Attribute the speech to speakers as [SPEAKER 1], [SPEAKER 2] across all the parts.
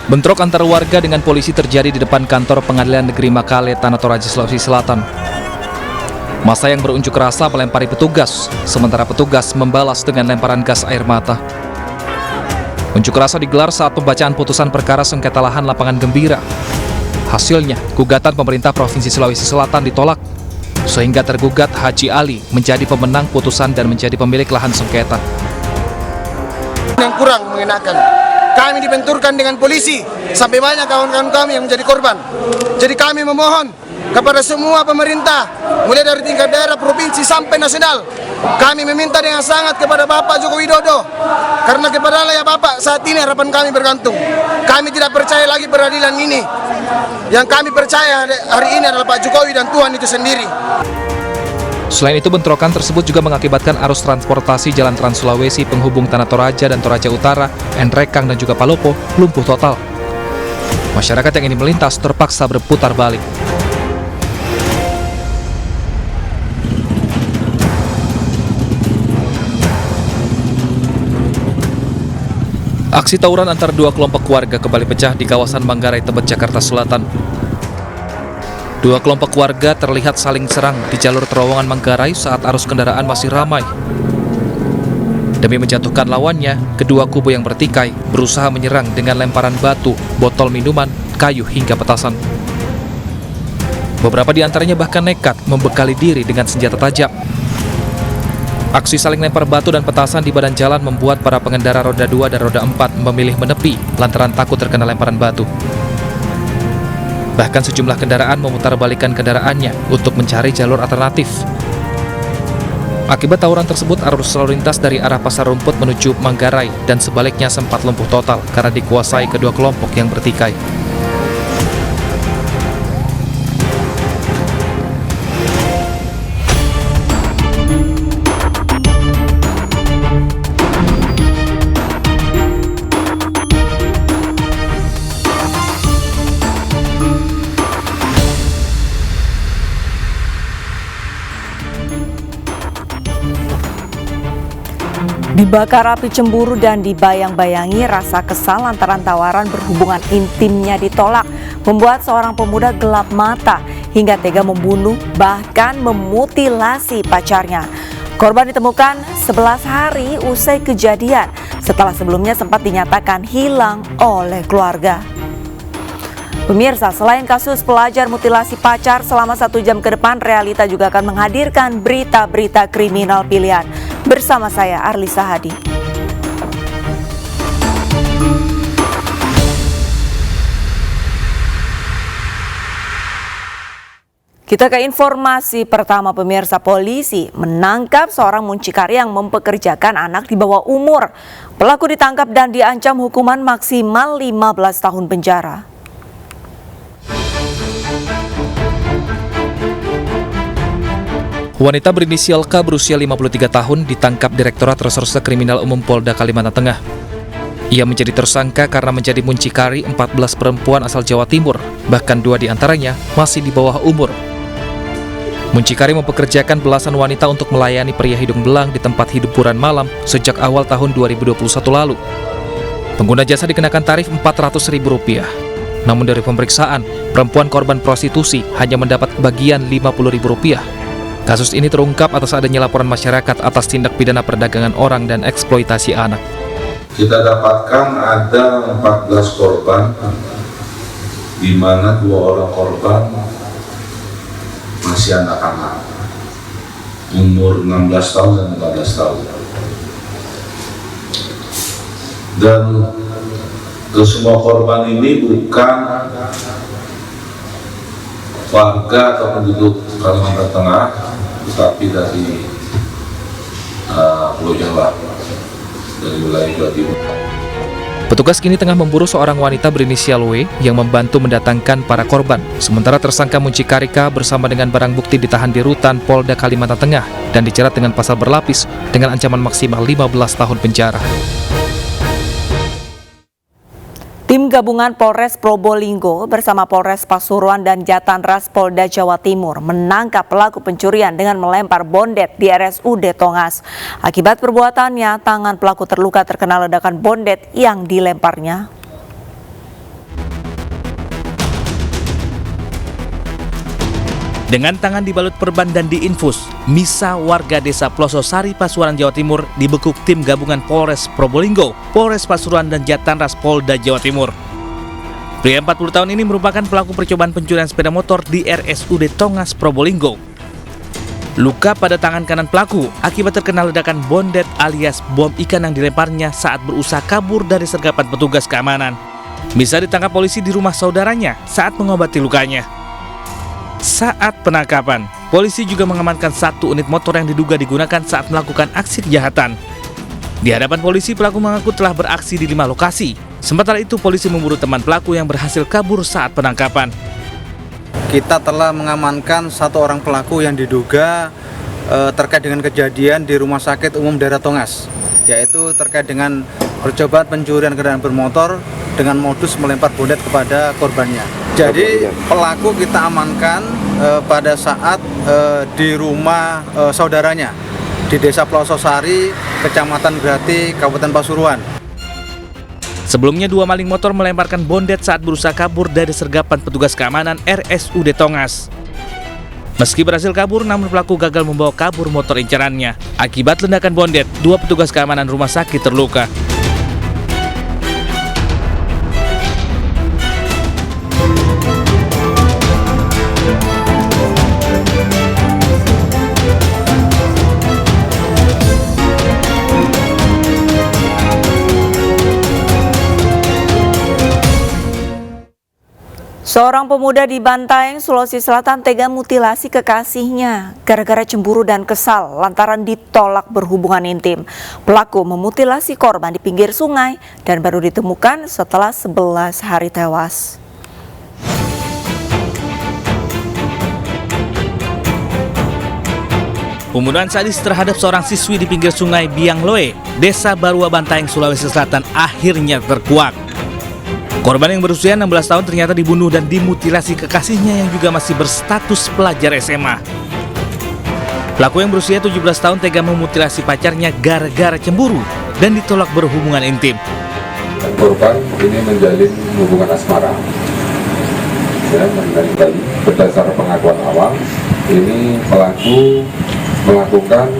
[SPEAKER 1] Bentrok antara warga dengan polisi terjadi di depan kantor Pengadilan Negeri Makale, Tanah Toraja, Sulawesi Selatan. Massa yang berunjuk rasa melempari petugas, sementara petugas membalas dengan lemparan gas air mata. Unjuk rasa digelar saat pembacaan putusan perkara sengketa lahan Lapangan Gembira. Hasilnya, gugatan pemerintah Provinsi Sulawesi Selatan ditolak, sehingga tergugat Haji Ali menjadi pemenang putusan dan menjadi pemilik lahan sengketa.
[SPEAKER 2] Yang kurang mengenakan, kami dibenturkan dengan polisi, sampai banyak kawan-kawan kami yang menjadi korban. Jadi kami memohon kepada semua pemerintah, mulai dari tingkat daerah, provinsi sampai nasional, kami meminta dengan sangat kepada Bapak Joko Widodo, karena kepada Allah ya Bapak, saat ini harapan kami bergantung. Kami tidak percaya lagi peradilan ini. Yang kami percaya hari ini adalah Pak Jokowi dan Tuhan itu sendiri.
[SPEAKER 1] Selain itu, bentrokan tersebut juga mengakibatkan arus transportasi Jalan Trans Sulawesi penghubung Tanah Toraja dan Toraja Utara, Enrekang dan juga Palopo lumpuh total. Masyarakat yang ingin melintas terpaksa berputar balik. Aksi tawuran antara dua kelompok warga kembali pecah di kawasan Manggarai, Tebet, Jakarta Selatan. Dua kelompok warga terlihat saling serang di jalur terowongan Manggarai saat arus kendaraan masih ramai. Demi menjatuhkan lawannya, kedua kubu yang bertikai berusaha menyerang dengan lemparan batu, botol minuman, kayu hingga petasan. Beberapa di antaranya bahkan nekat membekali diri dengan senjata tajam. Aksi saling lempar batu dan petasan di badan jalan membuat para pengendara roda 2 dan roda 4 memilih menepi lantaran takut terkena lemparan batu. Bahkan sejumlah kendaraan memutarbalikkan kendaraannya untuk mencari jalur alternatif. Akibat tawuran tersebut, arus lalu lintas dari arah Pasar Rumput menuju Manggarai dan sebaliknya sempat lumpuh total karena dikuasai kedua kelompok yang bertikai.
[SPEAKER 3] Dibakar api cemburu dan dibayang-bayangi rasa kesal lantaran tawaran berhubungan intimnya ditolak, membuat seorang pemuda gelap mata hingga tega membunuh bahkan memutilasi pacarnya. Korban ditemukan 11 hari usai kejadian setelah sebelumnya sempat dinyatakan hilang oleh keluarga. Pemirsa, selain kasus pelajar mutilasi pacar selama 1 jam ke depan, Realita juga akan menghadirkan berita-berita kriminal pilihan. Bersama saya, Arlisa Hadi. Kita ke informasi pertama, pemirsa. Polisi menangkap seorang muncikari yang mempekerjakan anak di bawah umur. Pelaku ditangkap dan diancam hukuman maksimal 15 tahun penjara.
[SPEAKER 1] Wanita berinisial K berusia 53 tahun ditangkap Direktorat Reserse Kriminal Umum Polda Kalimantan Tengah. Ia menjadi tersangka karena menjadi muncikari 14 perempuan asal Jawa Timur, bahkan 2 diantaranya masih di bawah umur. Muncikari mempekerjakan belasan wanita untuk melayani pria hidung belang di tempat hiburan malam sejak awal tahun 2021 lalu. Pengguna jasa dikenakan tarif Rp400.000. Namun dari pemeriksaan, perempuan korban prostitusi hanya mendapat bagian Rp50.000. Kasus ini terungkap atas adanya laporan masyarakat atas tindak pidana perdagangan orang dan eksploitasi anak.
[SPEAKER 4] Kita dapatkan ada 14 korban, di mana 2 orang korban masih anak-anak, umur 16 tahun dan 15 tahun. Dan kesemua korban ini bukan warga atau penduduk Kalimantan Tengah, tetapi dari Pulau Jawa, dari wilayah Jawa Timur.
[SPEAKER 1] Petugas kini tengah memburu seorang wanita berinisial W yang membantu mendatangkan para korban. Sementara tersangka muncikari K bersama dengan barang bukti ditahan di rutan Polda Kalimantan Tengah dan dijerat dengan pasal berlapis dengan ancaman maksimal 15 tahun penjara.
[SPEAKER 3] Tim gabungan Polres Probolinggo bersama Polres Pasuruan dan Jatanras Polda Jawa Timur menangkap pelaku pencurian dengan melempar bondet di RSUD Tongas. Akibat perbuatannya, tangan pelaku terluka terkena ledakan bondet yang dilemparnya.
[SPEAKER 1] Dengan tangan dibalut perban dan diinfus, Misa warga desa Plososari, Pasuruan, Jawa Timur dibekuk tim gabungan Polres Probolinggo, Polres Pasuruan dan Jatanras Polda Jawa Timur. Pria 40 tahun ini merupakan pelaku percobaan pencurian sepeda motor di RSUD Tongas, Probolinggo. Luka pada tangan kanan pelaku akibat terkena ledakan bondet alias bom ikan yang dilemparnya saat berusaha kabur dari sergapan petugas keamanan. Misa ditangkap polisi di rumah saudaranya saat mengobati lukanya. Saat penangkapan, polisi juga mengamankan 1 unit motor yang diduga digunakan saat melakukan aksi kejahatan. Di hadapan polisi, pelaku mengaku telah beraksi di 5 lokasi. Sementara itu, polisi memburu teman pelaku yang berhasil kabur saat penangkapan.
[SPEAKER 5] Kita telah mengamankan 1 orang pelaku yang diduga terkait dengan kejadian di Rumah Sakit Umum Daerah Tongas, yaitu terkait dengan percobaan pencurian kendaraan bermotor dengan modus melempar bondet kepada korbannya. Jadi pelaku kita amankan pada saat di rumah saudaranya di Desa Plososari, Kecamatan Grati, Kabupaten Pasuruan.
[SPEAKER 1] Sebelumnya 2 maling motor melemparkan bondet saat berusaha kabur dari sergapan petugas keamanan RSUD Tongas. Meski berhasil kabur, namun pelaku gagal membawa kabur motor incarannya. Akibat ledakan bondet, 2 petugas keamanan rumah sakit terluka.
[SPEAKER 3] Seorang pemuda di Bantaeng, Sulawesi Selatan tega mutilasi kekasihnya gara-gara cemburu dan kesal lantaran ditolak berhubungan intim. Pelaku memutilasi korban di pinggir sungai dan baru ditemukan setelah 11 hari tewas.
[SPEAKER 1] Pembunuhan sadis terhadap seorang siswi di pinggir sungai Biangloe, Desa Barua, Bantaeng, Sulawesi Selatan akhirnya terkuak. Korban yang berusia 16 tahun ternyata dibunuh dan dimutilasi kekasihnya yang juga masih berstatus pelajar SMA. Pelaku yang berusia 17 tahun tega memutilasi pacarnya gara-gara cemburu dan ditolak berhubungan intim.
[SPEAKER 4] Korban ini menjalin hubungan asmara. Dan berdasar pengakuan awal, ini pelaku melakukan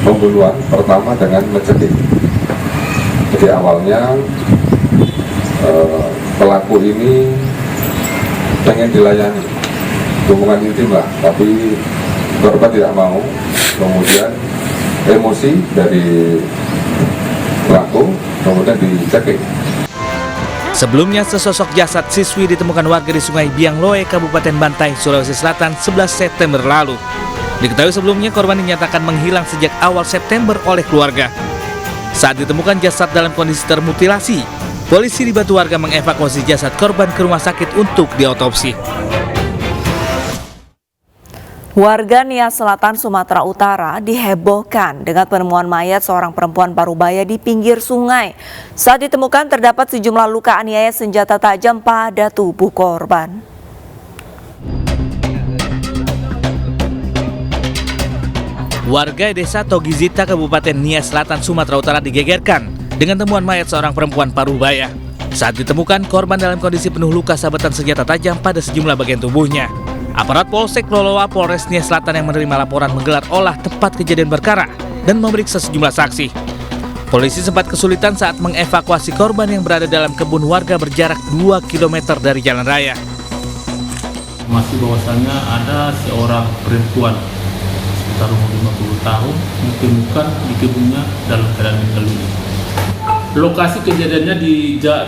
[SPEAKER 4] pembunuhan pertama dengan mencekik. Jadi awalnya pelaku ini pengen dilayani hubungan intim lah, tapi korban tidak mau. Kemudian emosi dari pelaku kemudian dicekik.
[SPEAKER 1] Sebelumnya, sesosok jasad siswi ditemukan warga di Sungai Biangloe, Kabupaten Bantaeng, Sulawesi Selatan 11 September lalu. Diketahui sebelumnya korban dinyatakan menghilang sejak awal September oleh keluarga. Saat ditemukan jasad dalam kondisi termutilasi, polisi dibantu warga mengevakuasi jasad korban ke rumah sakit untuk diotopsi.
[SPEAKER 3] Warga Nias Selatan, Sumatera Utara dihebohkan dengan penemuan mayat seorang perempuan parubaya di pinggir sungai. Saat ditemukan terdapat sejumlah luka aniaya senjata tajam pada tubuh korban.
[SPEAKER 1] Warga desa Togizita, Kabupaten Nias Selatan, Sumatera Utara digegerkan dengan temuan mayat seorang perempuan parubaya. Saat ditemukan, korban dalam kondisi penuh luka sabetan senjata tajam pada sejumlah bagian tubuhnya. Aparat Polsek Loloa, Polres Nias Selatan yang menerima laporan menggelar olah tempat kejadian perkara dan memeriksa sejumlah saksi. Polisi sempat kesulitan saat mengevakuasi korban yang berada dalam kebun warga berjarak 2 km dari jalan raya.
[SPEAKER 6] Masih bahwasannya ada seorang perempuan sekitar umur 50 tahun ditemukan di kebunnya dalam keadaan meninggal dunia. Lokasi kejadiannya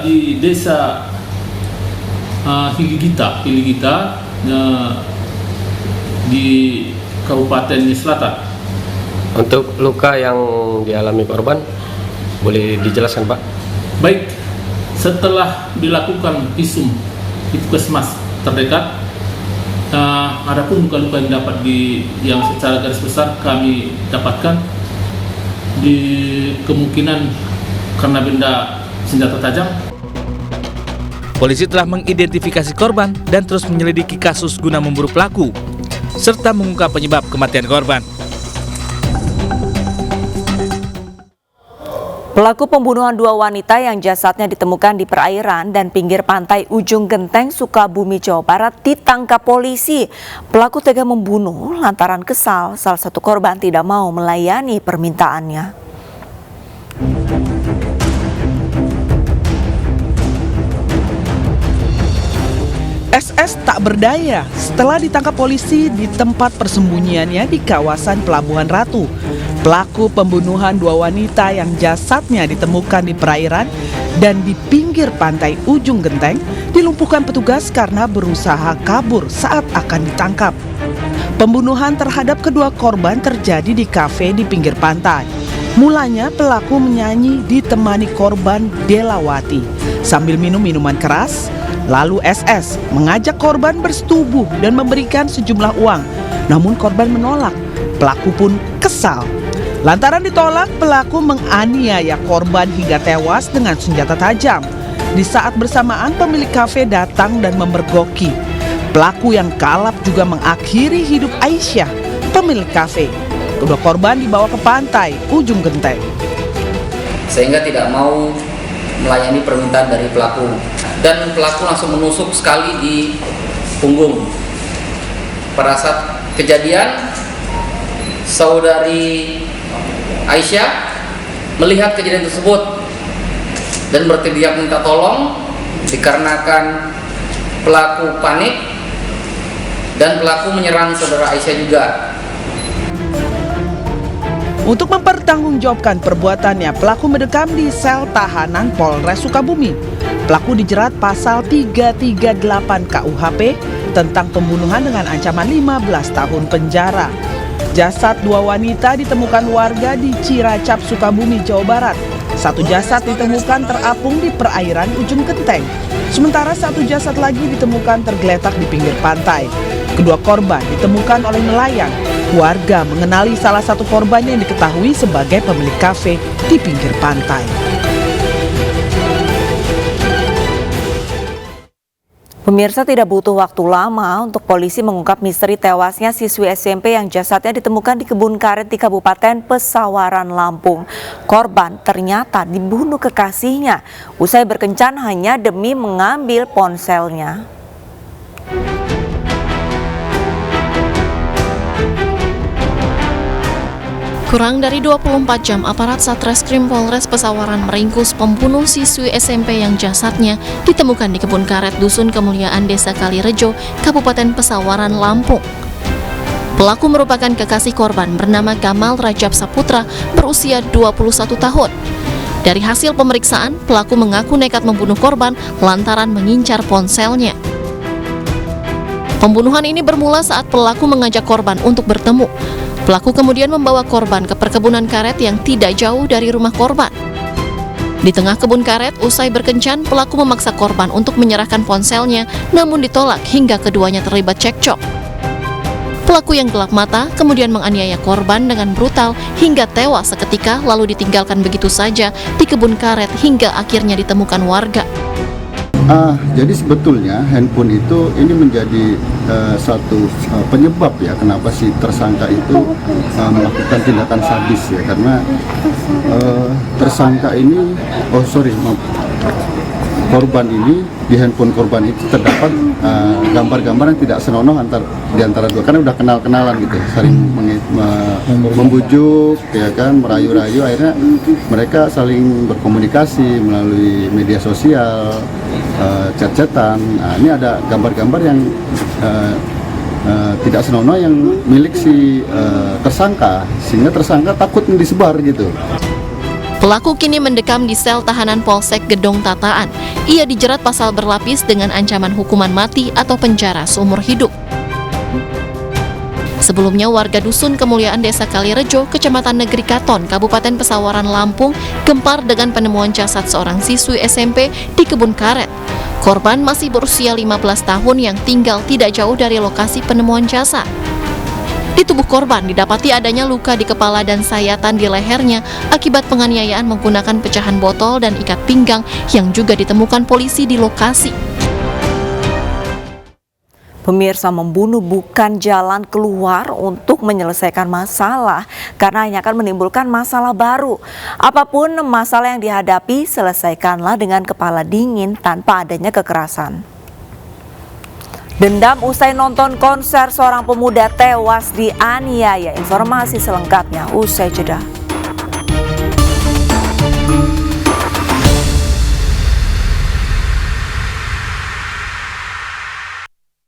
[SPEAKER 6] di desa Hiligita di Kabupaten Nias Selatan.
[SPEAKER 7] Untuk luka yang dialami korban, boleh dijelaskan Pak?
[SPEAKER 6] Baik, setelah dilakukan visum di puskesmas terdekat, adapun luka-luka yang dapat yang secara garis besar kami dapatkan di kemungkinan karena benda senjata tajam.
[SPEAKER 1] Polisi telah mengidentifikasi korban dan terus menyelidiki kasus guna memburu pelaku serta mengungkap penyebab kematian korban.
[SPEAKER 3] Pelaku pembunuhan dua wanita yang jasadnya ditemukan di perairan dan pinggir pantai Ujung Genteng, Sukabumi, Jawa Barat ditangkap polisi. Pelaku tega membunuh lantaran kesal salah satu korban tidak mau melayani permintaannya.
[SPEAKER 8] SS tak berdaya setelah ditangkap polisi di tempat persembunyiannya di kawasan Pelabuhan Ratu. Pelaku pembunuhan dua wanita yang jasadnya ditemukan di perairan dan di pinggir pantai Ujung Genteng dilumpuhkan petugas karena berusaha kabur saat akan ditangkap. Pembunuhan terhadap kedua korban terjadi di kafe di pinggir pantai. Mulanya pelaku menyanyi ditemani korban Delawati sambil minum minuman keras. Lalu SS mengajak korban bersetubuh dan memberikan sejumlah uang. Namun korban menolak. Pelaku pun kesal. Lantaran ditolak, pelaku menganiaya korban hingga tewas dengan senjata tajam. Di saat bersamaan pemilik kafe datang dan memergoki. Pelaku yang kalap juga mengakhiri hidup Aisyah, pemilik kafe. Kedua korban dibawa ke pantai Ujung Genteng.
[SPEAKER 9] Sehingga tidak mau melayani permintaan dari pelaku. Dan pelaku langsung menusuk sekali di punggung. Pada saat kejadian, saudari Aisyah melihat kejadian tersebut dan berteriak minta tolong dikarenakan pelaku panik dan pelaku menyerang saudara Aisyah juga.
[SPEAKER 8] Untuk mempertanggungjawabkan perbuatannya, pelaku mendekam di sel tahanan Polres Sukabumi. Pelaku dijerat pasal 338 KUHP tentang pembunuhan dengan ancaman 15 tahun penjara. Jasad dua wanita ditemukan warga di Ciracap, Sukabumi, Jawa Barat. Satu jasad ditemukan terapung di perairan Ujung Genteng. Sementara satu jasad lagi ditemukan tergeletak di pinggir pantai. Kedua korban ditemukan oleh nelayan. Warga mengenali salah satu korban yang diketahui sebagai pemilik kafe di pinggir pantai.
[SPEAKER 3] Pemirsa, tidak butuh waktu lama untuk polisi mengungkap misteri tewasnya siswi SMP yang jasadnya ditemukan di kebun karet di Kabupaten Pesawaran, Lampung. Korban ternyata dibunuh kekasihnya usai berkencan hanya demi mengambil ponselnya.
[SPEAKER 10] Kurang dari 24 jam, aparat Satreskrim Polres Pesawaran meringkus pembunuh siswi SMP yang jasadnya ditemukan di kebun karet Dusun Kemuliaan, Desa Kalirejo, Kabupaten Pesawaran, Lampung. Pelaku merupakan kekasih korban bernama Gamal Rajab Saputra, berusia 21 tahun. Dari hasil pemeriksaan, pelaku mengaku nekat membunuh korban lantaran mengincar ponselnya. Pembunuhan ini bermula saat pelaku mengajak korban untuk bertemu. Pelaku kemudian membawa korban ke perkebunan karet yang tidak jauh dari rumah korban. Di tengah kebun karet, usai berkencan, pelaku memaksa korban untuk menyerahkan ponselnya, namun ditolak hingga keduanya terlibat cekcok. Pelaku yang gelap mata kemudian menganiaya korban dengan brutal hingga tewas seketika, lalu ditinggalkan begitu saja di kebun karet hingga akhirnya ditemukan warga.
[SPEAKER 11] Jadi sebetulnya handphone itu ini menjadi satu penyebab ya kenapa si tersangka itu melakukan tindakan sadis ya, karena tersangka ini korban ini di handphone korban itu terdapat gambar-gambar yang tidak senonoh di antara dua, karena udah kenal-kenalan gitu, saling membujuk ya kan, merayu-rayu, akhirnya mereka saling berkomunikasi melalui media sosial, chat-chatan. Ini ada gambar-gambar yang tidak senonoh yang milik si tersangka, sehingga tersangka takut disebar gitu.
[SPEAKER 10] Pelaku kini mendekam di sel tahanan Polsek Gedong Tataan. Ia dijerat pasal berlapis dengan ancaman hukuman mati atau penjara seumur hidup. Sebelumnya, warga Dusun Kemuliaan Desa Kalirejo, Kecamatan Negeri Katon, Kabupaten Pesawaran, Lampung, gempar dengan penemuan jasad seorang siswi SMP di kebun karet. Korban masih berusia 15 tahun yang tinggal tidak jauh dari lokasi penemuan jasad. Di tubuh korban didapati adanya luka di kepala dan sayatan di lehernya akibat penganiayaan menggunakan pecahan botol dan ikat pinggang yang juga ditemukan polisi di lokasi.
[SPEAKER 3] Pemirsa, membunuh bukan jalan keluar untuk menyelesaikan masalah karena hanya akan menimbulkan masalah baru. Apapun masalah yang dihadapi, selesaikanlah dengan kepala dingin tanpa adanya kekerasan. Dendam usai nonton konser, seorang pemuda tewas dianiaya. Informasi selengkapnya usai jeda.